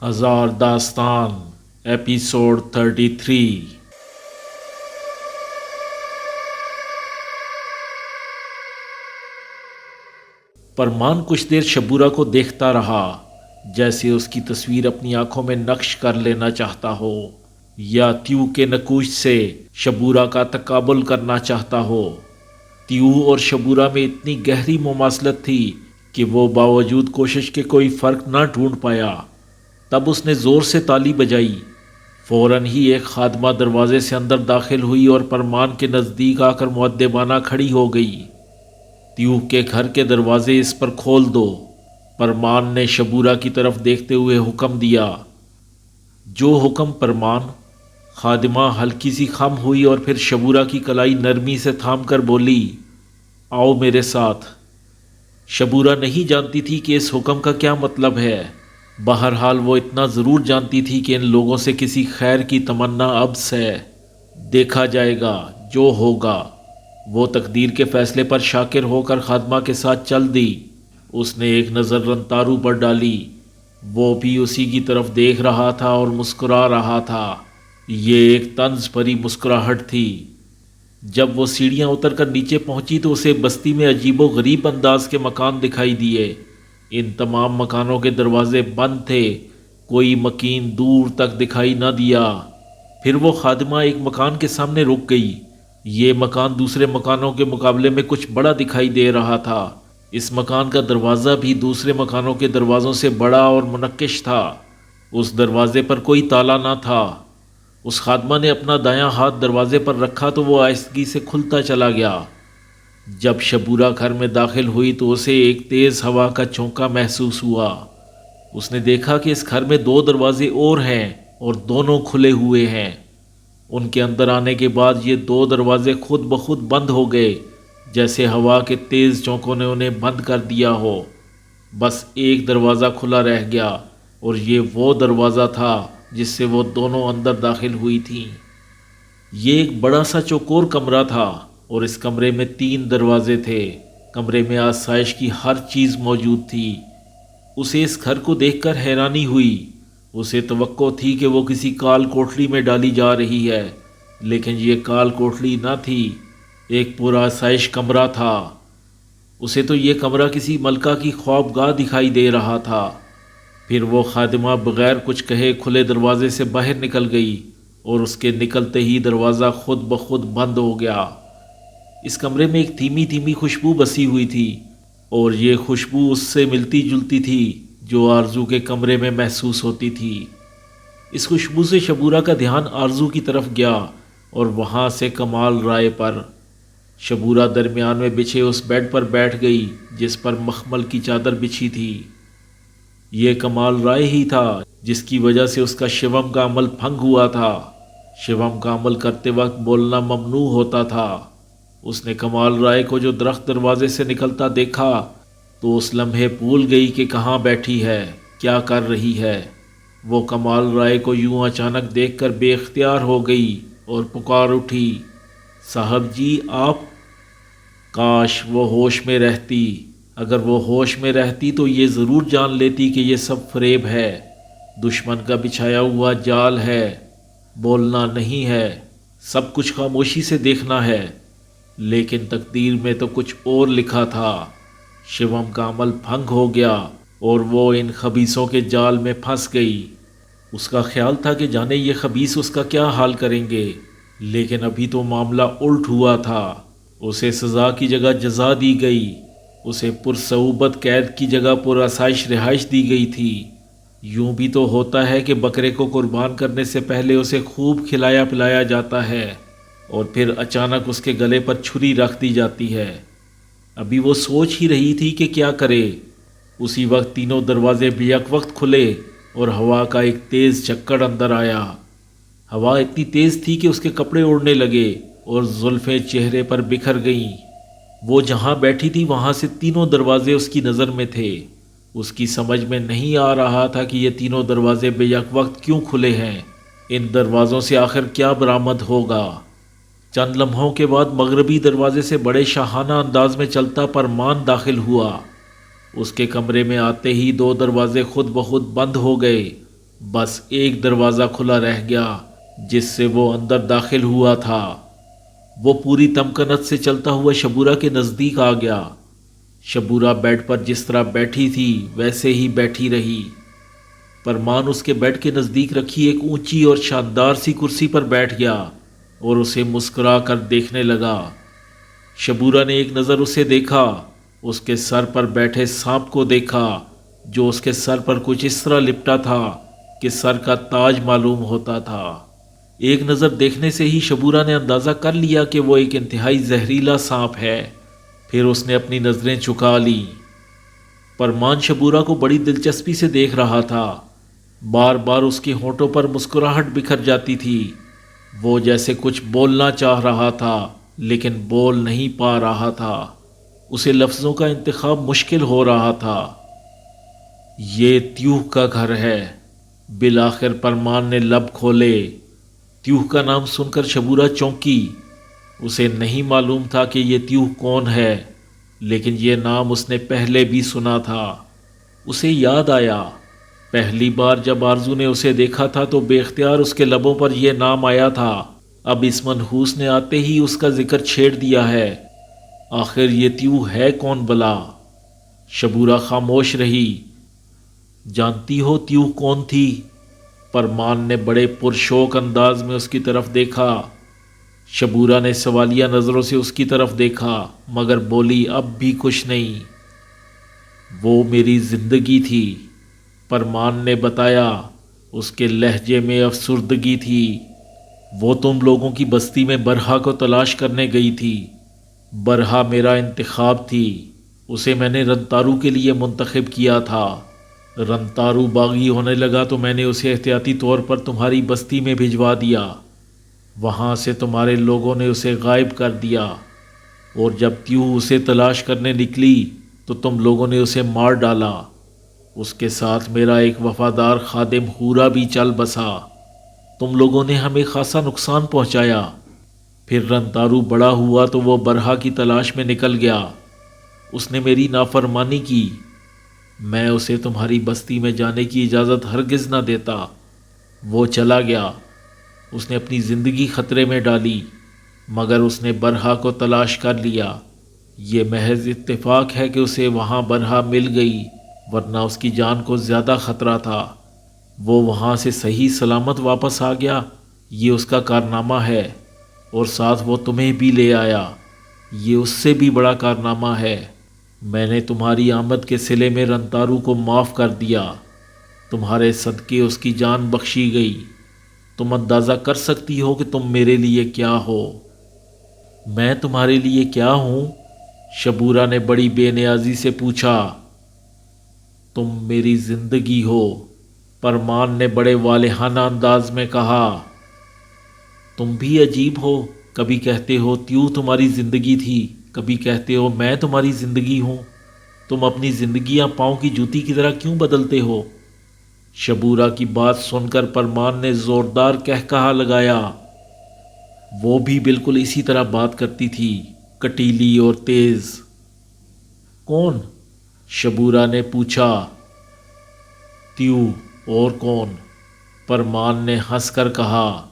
ہزار داستان ایپیسوڈ 33۔ پرمان کچھ دیر شبورہ کو دیکھتا رہا، جیسے اس کی تصویر اپنی آنکھوں میں نقش کر لینا چاہتا ہو یا تیو کے نقوش سے شبورہ کا تقابل کرنا چاہتا ہو۔ تیو اور شبورہ میں اتنی گہری مماثلت تھی کہ وہ باوجود کوشش کے کوئی فرق نہ ڈھونڈ پایا۔ تب اس نے زور سے تالی بجائی۔ فوراً ہی ایک خادمہ دروازے سے اندر داخل ہوئی اور پرمان کے نزدیک آ کر مؤدبانہ کھڑی ہو گئی۔ تیو کے گھر کے دروازے اس پر کھول دو، پرمان نے شبورہ کی طرف دیکھتے ہوئے حکم دیا۔ جو حکم پرمان؟ خادمہ ہلکی سی خم ہوئی اور پھر شبورہ کی کلائی نرمی سے تھام کر بولی، آؤ میرے ساتھ۔ شبورہ نہیں جانتی تھی کہ اس حکم کا کیا مطلب ہے، بہرحال وہ اتنا ضرور جانتی تھی کہ ان لوگوں سے کسی خیر کی تمنا ابس ہے۔ دیکھا جائے گا جو ہوگا۔ وہ تقدیر کے فیصلے پر شاکر ہو کر خادمہ کے ساتھ چل دی۔ اس نے ایک نظر رنتارو پر ڈالی، وہ بھی اسی کی طرف دیکھ رہا تھا اور مسکرا رہا تھا۔ یہ ایک طنز بھری مسکراہٹ تھی۔ جب وہ سیڑھیاں اتر کر نیچے پہنچی تو اسے بستی میں عجیب و غریب انداز کے مکان دکھائی دیے۔ ان تمام مکانوں کے دروازے بند تھے، کوئی مکین دور تک دکھائی نہ دیا۔ پھر وہ خادمہ ایک مکان کے سامنے رک گئی۔ یہ مکان دوسرے مکانوں کے مقابلے میں کچھ بڑا دکھائی دے رہا تھا۔ اس مکان کا دروازہ بھی دوسرے مکانوں کے دروازوں سے بڑا اور منقش تھا۔ اس دروازے پر کوئی تالا نہ تھا۔ اس خادمہ نے اپنا دایاں ہاتھ دروازے پر رکھا تو وہ آہستگی سے کھلتا چلا گیا۔ جب شبورہ گھر میں داخل ہوئی تو اسے ایک تیز ہوا کا جھونکا محسوس ہوا۔ اس نے دیکھا کہ اس گھر میں 2 دروازے اور ہیں اور دونوں کھلے ہوئے ہیں۔ ان کے اندر آنے کے بعد یہ 2 دروازے خود بخود بند ہو گئے، جیسے ہوا کے تیز جھونکوں نے انہیں بند کر دیا ہو۔ بس ایک دروازہ کھلا رہ گیا اور یہ وہ دروازہ تھا جس سے وہ دونوں اندر داخل ہوئی تھیں۔ یہ ایک بڑا سا چوکور کمرہ تھا اور اس کمرے میں 3 دروازے تھے۔ کمرے میں آسائش کی ہر چیز موجود تھی۔ اسے اس گھر کو دیکھ کر حیرانی ہوئی۔ اسے توقع تھی کہ وہ کسی کال کوٹھلی میں ڈالی جا رہی ہے، لیکن یہ کال کوٹھلی نہ تھی، ایک پورا آسائش کمرہ تھا۔ اسے تو یہ کمرہ کسی ملکہ کی خوابگاہ دکھائی دے رہا تھا۔ پھر وہ خادمہ بغیر کچھ کہے کھلے دروازے سے باہر نکل گئی اور اس کے نکلتے ہی دروازہ خود بخود بند ہو گیا۔ اس کمرے میں ایک دھیمی دھیمی خوشبو بسی ہوئی تھی اور یہ خوشبو اس سے ملتی جلتی تھی جو آرزو کے کمرے میں محسوس ہوتی تھی۔ اس خوشبو سے شبورہ کا دھیان آرزو کی طرف گیا اور وہاں سے کمال رائے پر۔ شبورہ درمیان میں بچھے اس بیڈ پر بیٹھ گئی جس پر مخمل کی چادر بچھی تھی۔ یہ کمال رائے ہی تھا جس کی وجہ سے اس کا شیوم کا عمل بھنگ ہوا تھا۔ شیوم کا عمل کرتے وقت بولنا ممنوع ہوتا تھا۔ اس نے کمال رائے کو جو درخت دروازے سے نکلتا دیکھا تو اس لمحے بھول گئی کہ کہاں بیٹھی ہے، کیا کر رہی ہے۔ وہ کمال رائے کو یوں اچانک دیکھ کر بے اختیار ہو گئی اور پکار اٹھی، صاحب جی آپ۔ کاش وہ ہوش میں رہتی۔ اگر وہ ہوش میں رہتی تو یہ ضرور جان لیتی کہ یہ سب فریب ہے، دشمن کا بچھایا ہوا جال ہے۔ بولنا نہیں ہے، سب کچھ خاموشی سے دیکھنا ہے۔ لیکن تقدیر میں تو کچھ اور لکھا تھا۔ شیوم کا عمل بھنگ ہو گیا اور وہ ان خبیثوں کے جال میں پھنس گئی۔ اس کا خیال تھا کہ جانے یہ خبیث اس کا کیا حال کریں گے، لیکن ابھی تو معاملہ الٹ ہوا تھا۔ اسے سزا کی جگہ جزا دی گئی۔ اسے پرصعوبت قید کی جگہ پرآسائش رہائش دی گئی تھی۔ یوں بھی تو ہوتا ہے کہ بکرے کو قربان کرنے سے پہلے اسے خوب کھلایا پلایا جاتا ہے اور پھر اچانک اس کے گلے پر چھری رکھ دی جاتی ہے۔ ابھی وہ سوچ ہی رہی تھی کہ کیا کرے، اسی وقت 3 دروازے بھی یک وقت کھلے اور ہوا کا ایک تیز جھکڑ اندر آیا۔ ہوا اتنی تیز تھی کہ اس کے کپڑے اڑنے لگے اور زلفیں چہرے پر بکھر گئیں۔ وہ جہاں بیٹھی تھی وہاں سے 3 دروازے اس کی نظر میں تھے۔ اس کی سمجھ میں نہیں آ رہا تھا کہ یہ 3 دروازے بے یک وقت کیوں کھلے ہیں۔ ان دروازوں سے آخر کیا برآمد ہوگا؟ چند لمحوں کے بعد مغربی دروازے سے بڑے شاہانہ انداز میں چلتا پرمان داخل ہوا۔ اس کے کمرے میں آتے ہی 2 دروازے خود بخود بند ہو گئے بس ایک دروازہ کھلا رہ گیا جس سے وہ اندر داخل ہوا تھا۔ وہ پوری تمکنت سے چلتا ہوا شبورا کے نزدیک آ گیا۔ شبورا بیڈ پر جس طرح بیٹھی تھی ویسے ہی بیٹھی رہی۔ پرمان اس کے بیڈ کے نزدیک رکھی ایک اونچی اور شاندار سی کرسی پر بیٹھ گیا اور اسے مسکرا کر دیکھنے لگا۔ شبورا نے ایک نظر اسے دیکھا، اس کے سر پر بیٹھے سانپ کو دیکھا جو اس کے سر پر کچھ اس طرح لپٹا تھا کہ سر کا تاج معلوم ہوتا تھا۔ ایک نظر دیکھنے سے ہی شبورا نے اندازہ کر لیا کہ وہ ایک انتہائی زہریلا سانپ ہے۔ پھر اس نے اپنی نظریں چکا لیں۔ پرمان شبورا کو بڑی دلچسپی سے دیکھ رہا تھا۔ بار بار اس کے ہونٹوں پر مسکراہٹ بکھر جاتی تھی۔ وہ جیسے کچھ بولنا چاہ رہا تھا لیکن بول نہیں پا رہا تھا۔ اسے لفظوں کا انتخاب مشکل ہو رہا تھا۔ یہ تیوہ کا گھر ہے۔ بالآخر پرمان نے لب کھولے۔ تیوہ کا نام سن کر شبورا چونکی۔ اسے نہیں معلوم تھا کہ یہ تیوہ کون ہے، لیکن یہ نام اس نے پہلے بھی سنا تھا۔ اسے یاد آیا، پہلی بار جب آرزو نے اسے دیکھا تھا تو بے اختیار اس کے لبوں پر یہ نام آیا تھا۔ اب اس منحوس نے آتے ہی اس کا ذکر چھیڑ دیا ہے۔ آخر یہ تیوہ ہے کون بلا؟ شبورا خاموش رہی۔ جانتی ہو تیوہ کون تھی؟ پرمان نے بڑے پرشوق انداز میں اس کی طرف دیکھا۔ شبورا نے سوالیہ نظروں سے اس کی طرف دیکھا مگر بولی اب بھی کچھ نہیں۔ وہ میری زندگی تھی، پرمان نے بتایا۔ اس کے لہجے میں افسردگی تھی۔ وہ تم لوگوں کی بستی میں برہا کو تلاش کرنے گئی تھی۔ برہا میرا انتخاب تھی۔ اسے میں نے رنتارو کے لیے منتخب کیا تھا۔ رنتارو باغی ہونے لگا تو میں نے اسے احتیاطی طور پر تمہاری بستی میں بھجوا دیا۔ وہاں سے تمہارے لوگوں نے اسے غائب کر دیا، اور جب تیوہ اسے تلاش کرنے نکلی تو تم لوگوں نے اسے مار ڈالا۔ اس کے ساتھ میرا ایک وفادار خادم ہورا بھی چل بسا۔ تم لوگوں نے ہمیں خاصا نقصان پہنچایا۔ پھر رنتارو بڑا ہوا تو وہ برہا کی تلاش میں نکل گیا۔ اس نے میری نافرمانی کی۔ میں اسے تمہاری بستی میں جانے کی اجازت ہرگز نہ دیتا۔ وہ چلا گیا۔ اس نے اپنی زندگی خطرے میں ڈالی، مگر اس نے برہا کو تلاش کر لیا۔ یہ محض اتفاق ہے کہ اسے وہاں برہا مل گئی، ورنہ اس کی جان کو زیادہ خطرہ تھا۔ وہ وہاں سے صحیح سلامت واپس آ گیا، یہ اس کا کارنامہ ہے، اور ساتھ وہ تمہیں بھی لے آیا، یہ اس سے بھی بڑا کارنامہ ہے۔ میں نے تمہاری آمد کے صلے میں رنتارو کو معاف کر دیا۔ تمہارے صدقے اس کی جان بخشی گئی۔ تم اندازہ کر سکتی ہو کہ تم میرے لیے کیا ہو۔ میں تمہارے لیے کیا ہوں؟ شبورا نے بڑی بے نیازی سے پوچھا۔ تم میری زندگی ہو، پرمان نے بڑے والہانہ انداز میں کہا۔ تم بھی عجیب ہو، کبھی کہتے ہو تیوہ تمہاری زندگی تھی، کبھی کہتے ہو میں تمہاری زندگی ہوں۔ تم اپنی زندگیاں پاؤں کی جوتی کی طرح کیوں بدلتے ہو؟ شبورا کی بات سن کر پرمان نے زوردار قہقہا لگایا۔ وہ بھی بالکل اسی طرح بات کرتی تھی، کٹیلی اور تیز۔ کون؟ شبورا نے پوچھا۔ تیوہ، اور کون؟ پرمان نے ہنس کر کہا۔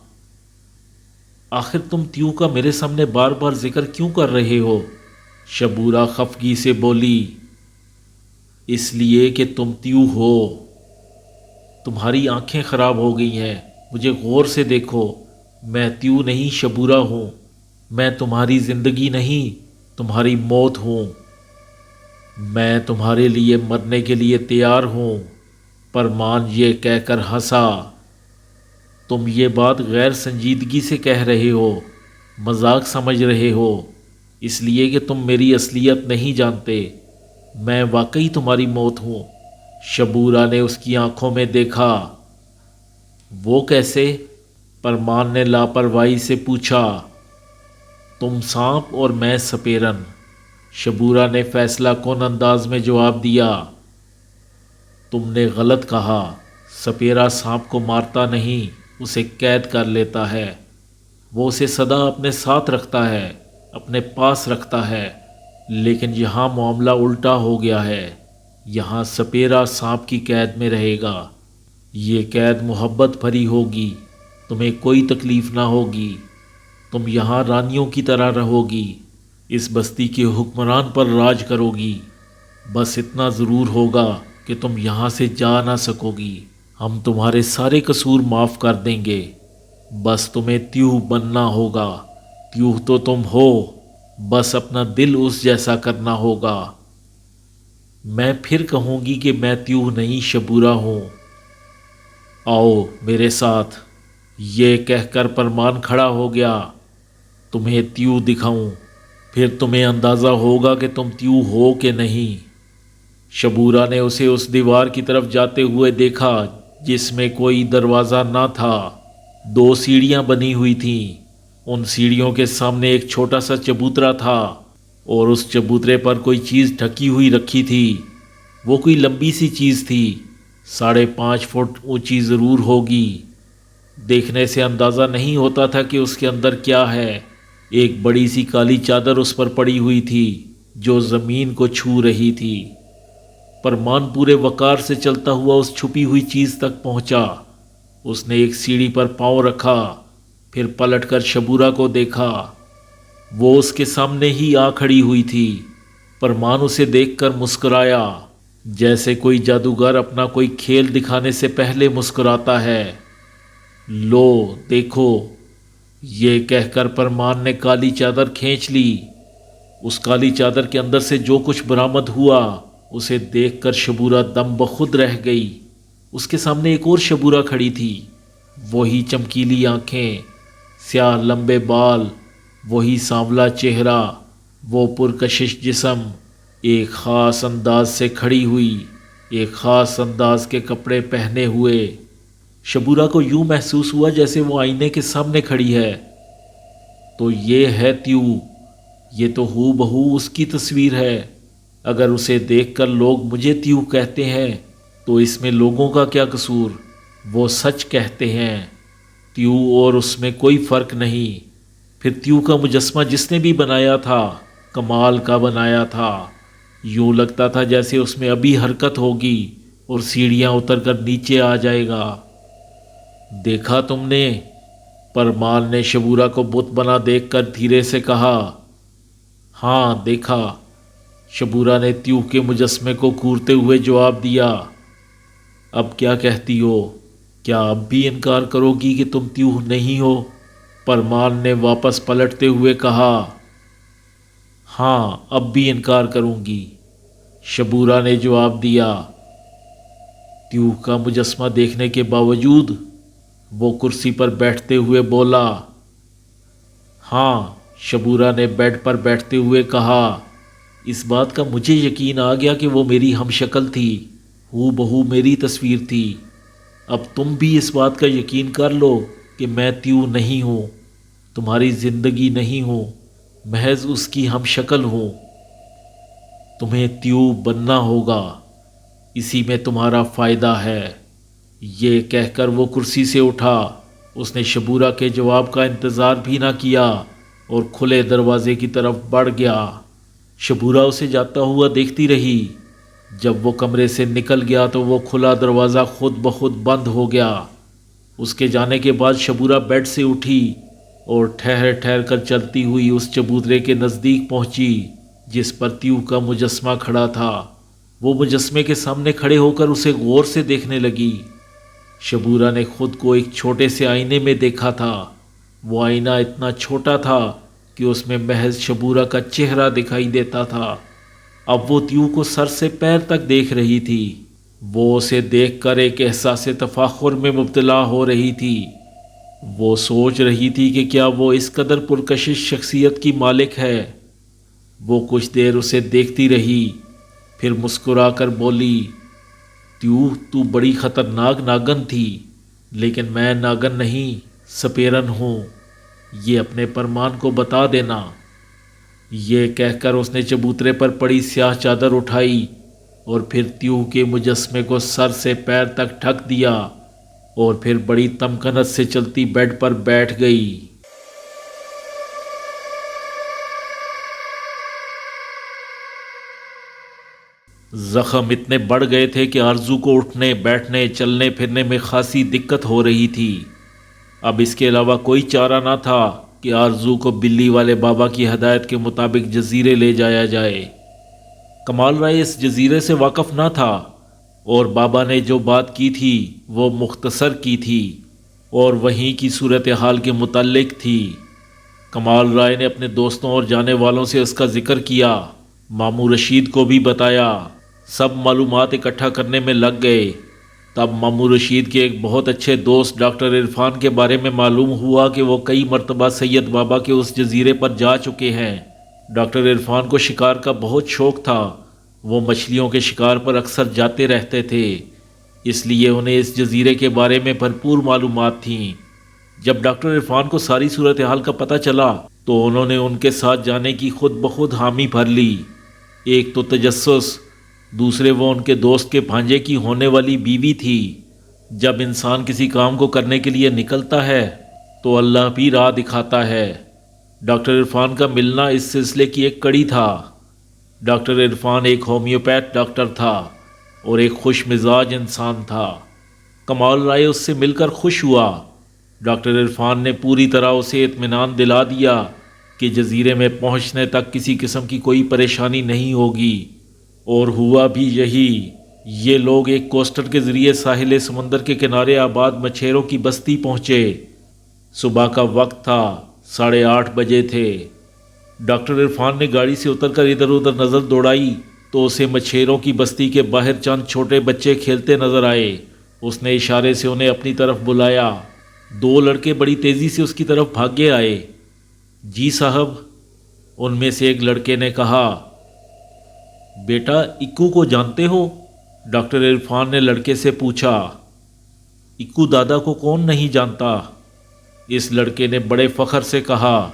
آخر تم تیوہ کا میرے سامنے بار بار ذکر کیوں کر رہے ہو؟ شبورا خفگی سے بولی۔ اس لیے کہ تم تیوہ ہو۔ تمہاری آنکھیں خراب ہو گئی ہیں، مجھے غور سے دیکھو۔ میں تیوہ نہیں شبورا ہوں۔ میں تمہاری زندگی نہیں، تمہاری موت ہوں۔ میں تمہارے لیے مرنے کے لیے تیار ہوں۔ پرمان یہ کہہ کر ہنسا۔ تم یہ بات غیر سنجیدگی سے کہہ رہے ہو، مذاق سمجھ رہے ہو، اس لیے کہ تم میری اصلیت نہیں جانتے۔ میں واقعی تمہاری موت ہوں۔ شبورا نے اس کی آنکھوں میں دیکھا۔ وہ کیسے؟ پرمان نے لاپرواہی سے پوچھا۔ تم سانپ اور میں سپیرن، شبورا نے فیصلہ کن انداز میں جواب دیا۔ تم نے غلط کہا۔ سپیرا سانپ کو مارتا نہیں، اسے قید کر لیتا ہے۔ وہ اسے سدا اپنے ساتھ رکھتا ہے، اپنے پاس رکھتا ہے، لیکن یہاں معاملہ الٹا ہو گیا ہے۔ یہاں سپیرا سانپ کی قید میں رہے گا۔ یہ قید محبت بھری ہوگی، تمہیں کوئی تکلیف نہ ہوگی، تم یہاں رانیوں کی طرح رہو گی، اس بستی کے حکمران پر راج کرو گی۔ بس اتنا ضرور ہوگا کہ تم یہاں سے جا نہ سکو گی، ہم تمہارے سارے قصور معاف کر دیں گے، بس تمہیں تیوہ بننا ہوگا۔ تیوہ تو تم ہو، بس اپنا دل اس جیسا کرنا ہوگا۔ میں پھر کہوں گی کہ میں تیوہ نہیں شبورا ہوں، آؤ میرے ساتھ۔ یہ کہہ کر پرمان کھڑا ہو گیا۔ تمہیں تیوہ دکھاؤں، پھر تمہیں اندازہ ہوگا کہ تم تیوہ ہو کہ نہیں۔ شبورا نے اسے اس دیوار کی طرف جاتے ہوئے دیکھا جس میں کوئی دروازہ نہ تھا، 2 سیڑھیاں بنی ہوئی تھیں۔ ان سیڑھیوں کے سامنے ایک چھوٹا سا چبوترا تھا اور اس چبوترے پر کوئی چیز ڈھکی ہوئی رکھی تھی۔ وہ کوئی لمبی سی چیز تھی، 5.5 فٹ اونچی ضرور ہوگی۔ دیکھنے سے اندازہ نہیں ہوتا تھا کہ اس کے اندر کیا ہے۔ ایک بڑی سی کالی چادر اس پر پڑی ہوئی تھی جو زمین کو چھو رہی تھی۔ پرمان پورے وقار سے چلتا ہوا اس چھپی ہوئی چیز تک پہنچا۔ اس نے ایک سیڑھی پر پاؤں رکھا، پھر پلٹ کر شبورا کو دیکھا۔ وہ اس کے سامنے ہی آ کھڑی ہوئی تھی۔ پرمان اسے دیکھ کر مسکرایا، جیسے کوئی جادوگر اپنا کوئی کھیل دکھانے سے پہلے مسکراتا ہے۔ لو دیکھو، یہ کہہ کر پرمان نے کالی چادر کھینچ لی۔ اس کالی چادر کے اندر سے جو کچھ برآمد ہوا اسے دیکھ کر شبورا دم بخود رہ گئی۔ اس کے سامنے ایک اور شبورا کھڑی تھی، وہی چمکیلی آنکھیں، سیاہ لمبے بال، وہی سانولا چہرہ، وہ پرکشش جسم، ایک خاص انداز سے کھڑی ہوئی، ایک خاص انداز کے کپڑے پہنے ہوئے۔ شبورا کو یوں محسوس ہوا جیسے وہ آئینے کے سامنے کھڑی ہے۔ تو یہ ہے تیوہ، یہ تو ہو بہو اس کی تصویر ہے۔ اگر اسے دیکھ کر لوگ مجھے تیوہ کہتے ہیں تو اس میں لوگوں کا کیا قصور؟ وہ سچ کہتے ہیں، تیوہ اور اس میں کوئی فرق نہیں۔ پھر تیوہ کا مجسمہ جس نے بھی بنایا تھا کمال کا بنایا تھا، یوں لگتا تھا جیسے اس میں ابھی حرکت ہوگی اور سیڑھیاں اتر کر نیچے آ جائے گا۔ دیکھا تم نے؟ پرمان نے شبورا کو بت بنا دیکھ کر دھیرے سے کہا۔ ہاں دیکھا، شبورا نے تیوہ کے مجسمے کو گھورتے ہوئے جواب دیا۔ اب کیا کہتی ہو؟ کیا اب بھی انکار کرو گی کہ تم تیوہ نہیں ہو؟ پرمان نے واپس پلٹتے ہوئے کہا۔ ہاں اب بھی انکار کروں گی، شبورا نے جواب دیا۔ تیوہ کا مجسمہ دیکھنے کے باوجود وہ کرسی پر بیٹھتے ہوئے بولا۔ ہاں، شبورا نے بیڈ پر بیٹھتے ہوئے کہا۔ اس بات کا مجھے یقین آ گیا کہ وہ میری ہم شکل تھی، ہو بہو میری تصویر تھی۔ اب تم بھی اس بات کا یقین کر لو کہ میں تیوہ نہیں ہوں، تمہاری زندگی نہیں ہوں، محض اس کی ہم شکل ہوں۔ تمہیں تیوہ بننا ہوگا، اسی میں تمہارا فائدہ ہے۔ یہ کہہ کر وہ کرسی سے اٹھا۔ اس نے شبورا کے جواب کا انتظار بھی نہ کیا اور کھلے دروازے کی طرف بڑھ گیا۔ شبورا اسے جاتا ہوا دیکھتی رہی۔ جب وہ کمرے سے نکل گیا تو وہ کھلا دروازہ خود بخود بند ہو گیا۔ اس کے جانے کے بعد شبورا بیڈ سے اٹھی اور ٹھہر ٹھہر کر چلتی ہوئی اس چبوترے کے نزدیک پہنچی جس پر تیوہ کا مجسمہ کھڑا تھا۔ وہ مجسمے کے سامنے کھڑے ہو کر اسے غور سے دیکھنے لگی۔ شبورا نے خود کو ایک چھوٹے سے آئینے میں دیکھا تھا۔ وہ آئینہ اتنا چھوٹا تھا کہ اس میں محض شبورا کا چہرہ دکھائی دیتا تھا۔ اب وہ تیوہ کو سر سے پیر تک دیکھ رہی تھی۔ وہ اسے دیکھ کر ایک احساس تفاخر میں مبتلا ہو رہی تھی۔ وہ سوچ رہی تھی کہ کیا وہ اس قدر پرکشش شخصیت کی مالک ہے۔ وہ کچھ دیر اسے دیکھتی رہی، پھر مسکرا کر بولی، تیوہ تو بڑی خطرناک ناگن تھی، لیکن میں ناگن نہیں، سپیرن ہوں، یہ اپنے پرمان کو بتا دینا۔ یہ کہہ کر اس نے چبوترے پر پڑی سیاہ چادر اٹھائی اور پھر تیوہ کے مجسمے کو سر سے پیر تک ڈھک دیا اور پھر بڑی تمکنت سے چلتی بیڈ پر بیٹھ گئی۔ زخم اتنے بڑھ گئے تھے کہ آرزو کو اٹھنے بیٹھنے چلنے پھرنے میں خاصی دقت ہو رہی تھی۔ اب اس کے علاوہ کوئی چارہ نہ تھا کہ آرزو کو بلی والے بابا کی ہدایت کے مطابق جزیرے لے جایا جائے۔ کمال رائے اس جزیرے سے واقف نہ تھا، اور بابا نے جو بات کی تھی وہ مختصر کی تھی اور وہیں کی صورتحال کے متعلق تھی۔ کمال رائے نے اپنے دوستوں اور جانے والوں سے اس کا ذکر کیا، ماموں رشید کو بھی بتایا، سب معلومات اکٹھا کرنے میں لگ گئے۔ تب ماموں رشید کے ایک بہت اچھے دوست ڈاکٹر عرفان کے بارے میں معلوم ہوا کہ وہ کئی مرتبہ سید بابا کے اس جزیرے پر جا چکے ہیں۔ ڈاکٹر عرفان کو شکار کا بہت شوق تھا، وہ مچھلیوں کے شکار پر اکثر جاتے رہتے تھے، اس لیے انہیں اس جزیرے کے بارے میں بھرپور معلومات تھیں۔ جب ڈاکٹر عرفان کو ساری صورتحال کا پتہ چلا تو انہوں نے ان کے ساتھ جانے کی خود بخود حامی بھر لی۔ ایک تو تجسس، دوسرے وہ ان کے دوست کے بھانجے کی ہونے والی بیوی تھی۔ جب انسان کسی کام کو کرنے کے لیے نکلتا ہے تو اللہ بھی راہ دکھاتا ہے۔ ڈاکٹر عرفان کا ملنا اس سلسلے کی ایک کڑی تھا۔ ڈاکٹر عرفان ایک ہومیوپیتھ ڈاکٹر تھا اور ایک خوش مزاج انسان تھا۔ کمال رائے اس سے مل کر خوش ہوا۔ ڈاکٹر عرفان نے پوری طرح اسے اطمینان دلا دیا کہ جزیرے میں پہنچنے تک کسی قسم کی کوئی پریشانی نہیں ہوگی، اور ہوا بھی یہی۔ یہ لوگ ایک کوسٹر کے ذریعے ساحل سمندر کے کنارے آباد مچھیروں کی بستی پہنچے۔ صبح کا وقت تھا، 8:30 بجے تھے۔ ڈاکٹر عرفان نے گاڑی سے اتر کر ادھر ادھر نظر دوڑائی تو اسے مچھیروں کی بستی کے باہر چند چھوٹے بچے کھیلتے نظر آئے۔ اس نے اشارے سے انہیں اپنی طرف بلایا۔ 2 لڑکے بڑی تیزی سے اس کی طرف بھاگے آئے۔ جی صاحب، ان میں سے ایک لڑکے نے کہا۔ بیٹا اکو کو جانتے ہو؟ ڈاکٹر عرفان نے لڑکے سے پوچھا۔ اکو دادا کو کون نہیں جانتا؟ اس لڑکے نے بڑے فخر سے کہا۔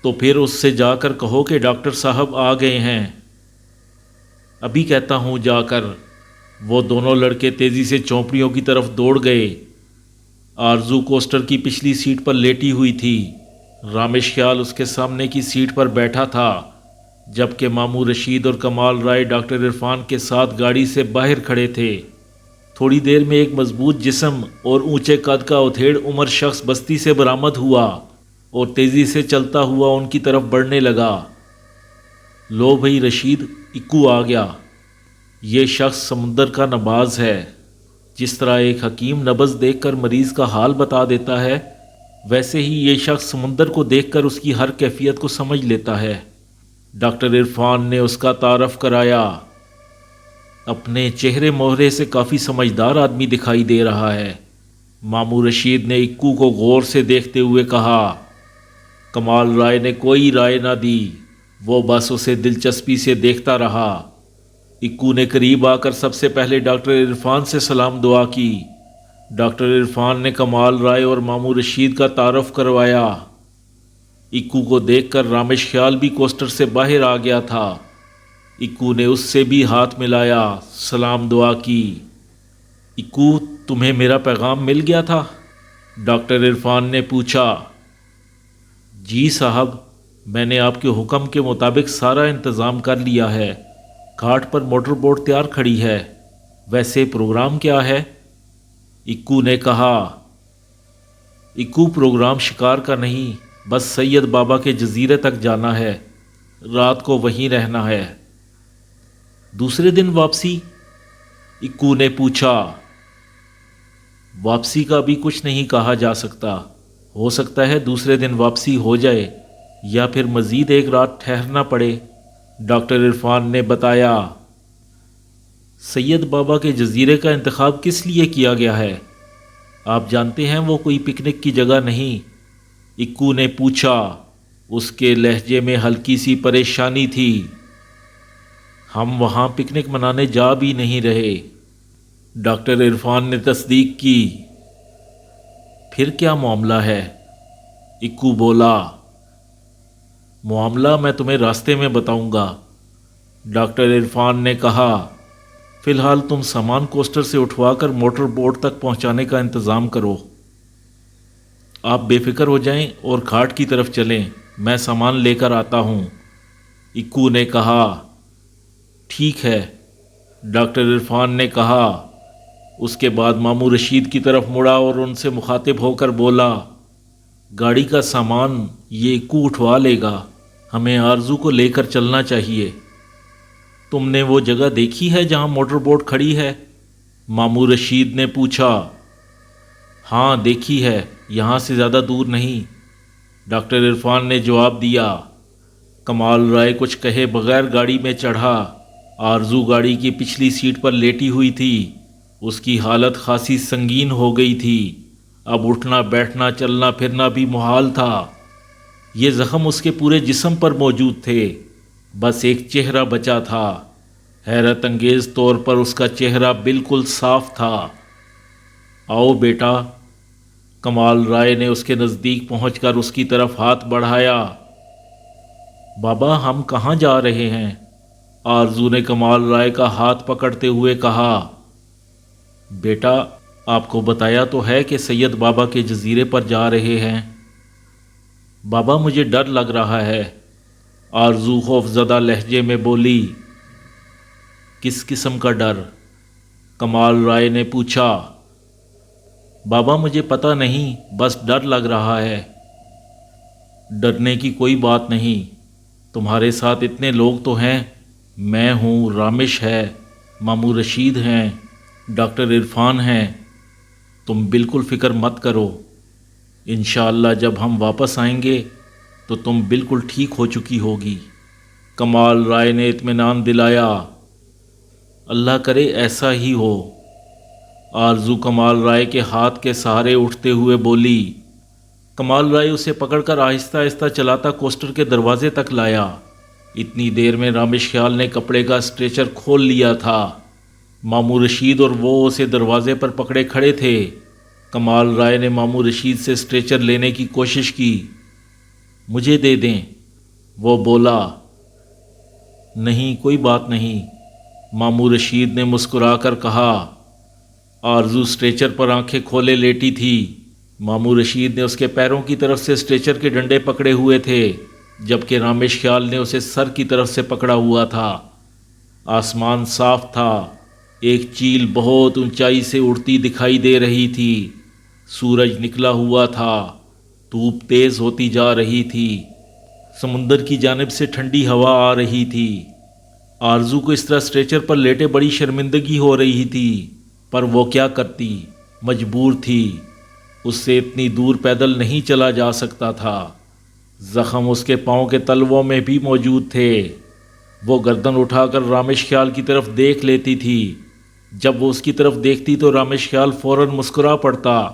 تو پھر اس سے جا کر کہو کہ ڈاکٹر صاحب آ گئے ہیں۔ ابھی کہتا ہوں جا کر۔ وہ دونوں لڑکے تیزی سے چوپڑیوں کی طرف دوڑ گئے۔ آرزو کوسٹر کی پچھلی سیٹ پر لیٹی ہوئی تھی۔ رامش خیال اس کے سامنے کی سیٹ پر بیٹھا تھا، جبکہ ماموں رشید اور کمال رائے ڈاکٹر عرفان کے ساتھ گاڑی سے باہر کھڑے تھے۔ تھوڑی دیر میں ایک مضبوط جسم اور اونچے قد کا اتھیڑ عمر شخص بستی سے برآمد ہوا اور تیزی سے چلتا ہوا ان کی طرف بڑھنے لگا۔ لو بھئی رشید، اکو آ گیا۔ یہ شخص سمندر کا نباز ہے۔ جس طرح ایک حکیم نبض دیکھ کر مریض کا حال بتا دیتا ہے، ویسے ہی یہ شخص سمندر کو دیکھ کر اس کی ہر کیفیت کو سمجھ لیتا ہے۔ ڈاکٹر عرفان نے اس کا تعارف کرایا۔ اپنے چہرے مہرے سے کافی سمجھدار آدمی دکھائی دے رہا ہے۔ ماموں رشید نے اکو کو غور سے دیکھتے ہوئے کہا۔ کمال رائے نے کوئی رائے نہ دی، وہ بس اسے دلچسپی سے دیکھتا رہا۔ اکو نے قریب آ کر سب سے پہلے ڈاکٹر عرفان سے سلام دعا کی۔ ڈاکٹر عرفان نے کمال رائے اور ماموں رشید کا تعارف کروایا۔ اکو کو دیکھ کر رامش خیال بھی کوسٹر سے باہر آ گیا تھا۔ اکو نے اس سے بھی ہاتھ ملایا، سلام دعا کی۔ اکو، تمہیں میرا پیغام مل گیا تھا؟ ڈاکٹر عرفان نے پوچھا۔ جی صاحب، میں نے آپ کے حکم کے مطابق سارا انتظام کر لیا ہے۔ گھاٹ پر موٹر بوٹ تیار کھڑی ہے۔ ویسے پروگرام کیا ہے؟ اکو نے کہا۔ اکو، پروگرام شکار کا نہیں، بس سید بابا کے جزیرے تک جانا ہے، رات کو وہیں رہنا ہے۔ دوسرے دن واپسی؟ اکو نے پوچھا۔ واپسی کا بھی کچھ نہیں کہا جا سکتا، ہو سکتا ہے دوسرے دن واپسی ہو جائے یا پھر مزید ایک رات ٹھہرنا پڑے، ڈاکٹر عرفان نے بتایا۔ سید بابا کے جزیرے کا انتخاب کس لیے کیا گیا ہے؟ آپ جانتے ہیں وہ کوئی پکنک کی جگہ نہیں، اکو نے پوچھا۔ اس کے لہجے میں ہلکی سی پریشانی تھی۔ ہم وہاں پکنک منانے جا بھی نہیں رہے، ڈاکٹر عرفان نے تصدیق کی۔ پھر کیا معاملہ ہے؟ اکو بولا۔ معاملہ میں تمہیں راستے میں بتاؤں گا، ڈاکٹر عرفان نے کہا۔ فی الحال تم سامان کوسٹر سے اٹھوا کر موٹر بوٹ تک پہنچانے کا انتظام کرو۔ آپ بے فکر ہو جائیں اور گھاٹ کی طرف چلیں، میں سامان لے کر آتا ہوں، اکو نے کہا۔ ٹھیک ہے، ڈاکٹر عرفان نے کہا۔ اس کے بعد ماموں رشید کی طرف مڑا اور ان سے مخاطب ہو کر بولا، گاڑی کا سامان یہ اکو اٹھوا لے گا، ہمیں آرزو کو لے کر چلنا چاہیے۔ تم نے وہ جگہ دیکھی ہے جہاں موٹر بوٹ کھڑی ہے؟ ماموں رشید نے پوچھا۔ ہاں دیکھی ہے، یہاں سے زیادہ دور نہیں، ڈاکٹر عرفان نے جواب دیا۔ کمال رائے کچھ کہے بغیر گاڑی میں چڑھا۔ آرزو گاڑی کی پچھلی سیٹ پر لیٹی ہوئی تھی۔ اس کی حالت خاصی سنگین ہو گئی تھی، اب اٹھنا بیٹھنا چلنا پھرنا بھی محال تھا۔ یہ زخم اس کے پورے جسم پر موجود تھے، بس ایک چہرہ بچا تھا۔ حیرت انگیز طور پر اس کا چہرہ بالکل صاف تھا۔ آؤ بیٹا، کمال رائے نے اس کے نزدیک پہنچ کر اس کی طرف ہاتھ بڑھایا۔ بابا ہم کہاں جا رہے ہیں؟ آرزو نے کمال رائے کا ہاتھ پکڑتے ہوئے کہا۔ بیٹا آپ کو بتایا تو ہے کہ سید بابا کے جزیرے پر جا رہے ہیں۔ بابا مجھے ڈر لگ رہا ہے، آرزو خوف زدہ لہجے میں بولی۔ کس قسم کا ڈر؟ کمال رائے نے پوچھا۔ بابا مجھے پتہ نہیں، بس ڈر لگ رہا ہے۔ ڈرنے کی کوئی بات نہیں، تمہارے ساتھ اتنے لوگ تو ہیں، میں ہوں، رامش ہے، ماموں رشید ہیں، ڈاکٹر عرفان ہیں، تم بالکل فکر مت کرو، انشاءاللہ جب ہم واپس آئیں گے تو تم بالکل ٹھیک ہو چکی ہوگی۔ کمال رائے نے اطمینان دلایا۔ اللہ کرے ایسا ہی ہو۔ آرزو کمال رائے کے ہاتھ کے سہارے اٹھتے ہوئے بولی۔ کمال رائے اسے پکڑ کر آہستہ آہستہ چلاتا کوسٹر کے دروازے تک لایا۔ اتنی دیر میں رامش خیال نے کپڑے کا اسٹریچر کھول لیا تھا۔ ماموں رشید اور وہ اسے دروازے پر پکڑے کھڑے تھے۔ کمال رائے نے ماموں رشید سے اسٹریچر لینے کی کوشش کی۔ مجھے دے دیں، وہ بولا۔ نہیں کوئی بات نہیں، ماموں رشید نے مسکرا کر کہا۔ آرزو اسٹریچر پر آنکھیں کھولے لیٹی تھی۔ ماموں رشید نے اس کے پیروں کی طرف سے اسٹریچر کے ڈنڈے پکڑے ہوئے تھے، جبکہ رامش خیال نے اسے سر کی طرف سے پکڑا ہوا تھا۔ آسمان صاف تھا، ایک چیل بہت اونچائی سے اڑتی دکھائی دے رہی تھی۔ سورج نکلا ہوا تھا، دھوپ تیز ہوتی جا رہی تھی، سمندر کی جانب سے ٹھنڈی ہوا آ رہی تھی۔ آرزو کو اس طرح اسٹریچر پر لیٹے بڑی شرمندگی ہو رہی تھی، پر وہ کیا کرتی، مجبور تھی، اس سے اتنی دور پیدل نہیں چلا جا سکتا تھا۔ زخم اس کے پاؤں کے تلووں میں بھی موجود تھے۔ وہ گردن اٹھا کر رامش خیال کی طرف دیکھ لیتی تھی۔ جب وہ اس کی طرف دیکھتی تو رامش خیال فوراً مسکرا پڑتا۔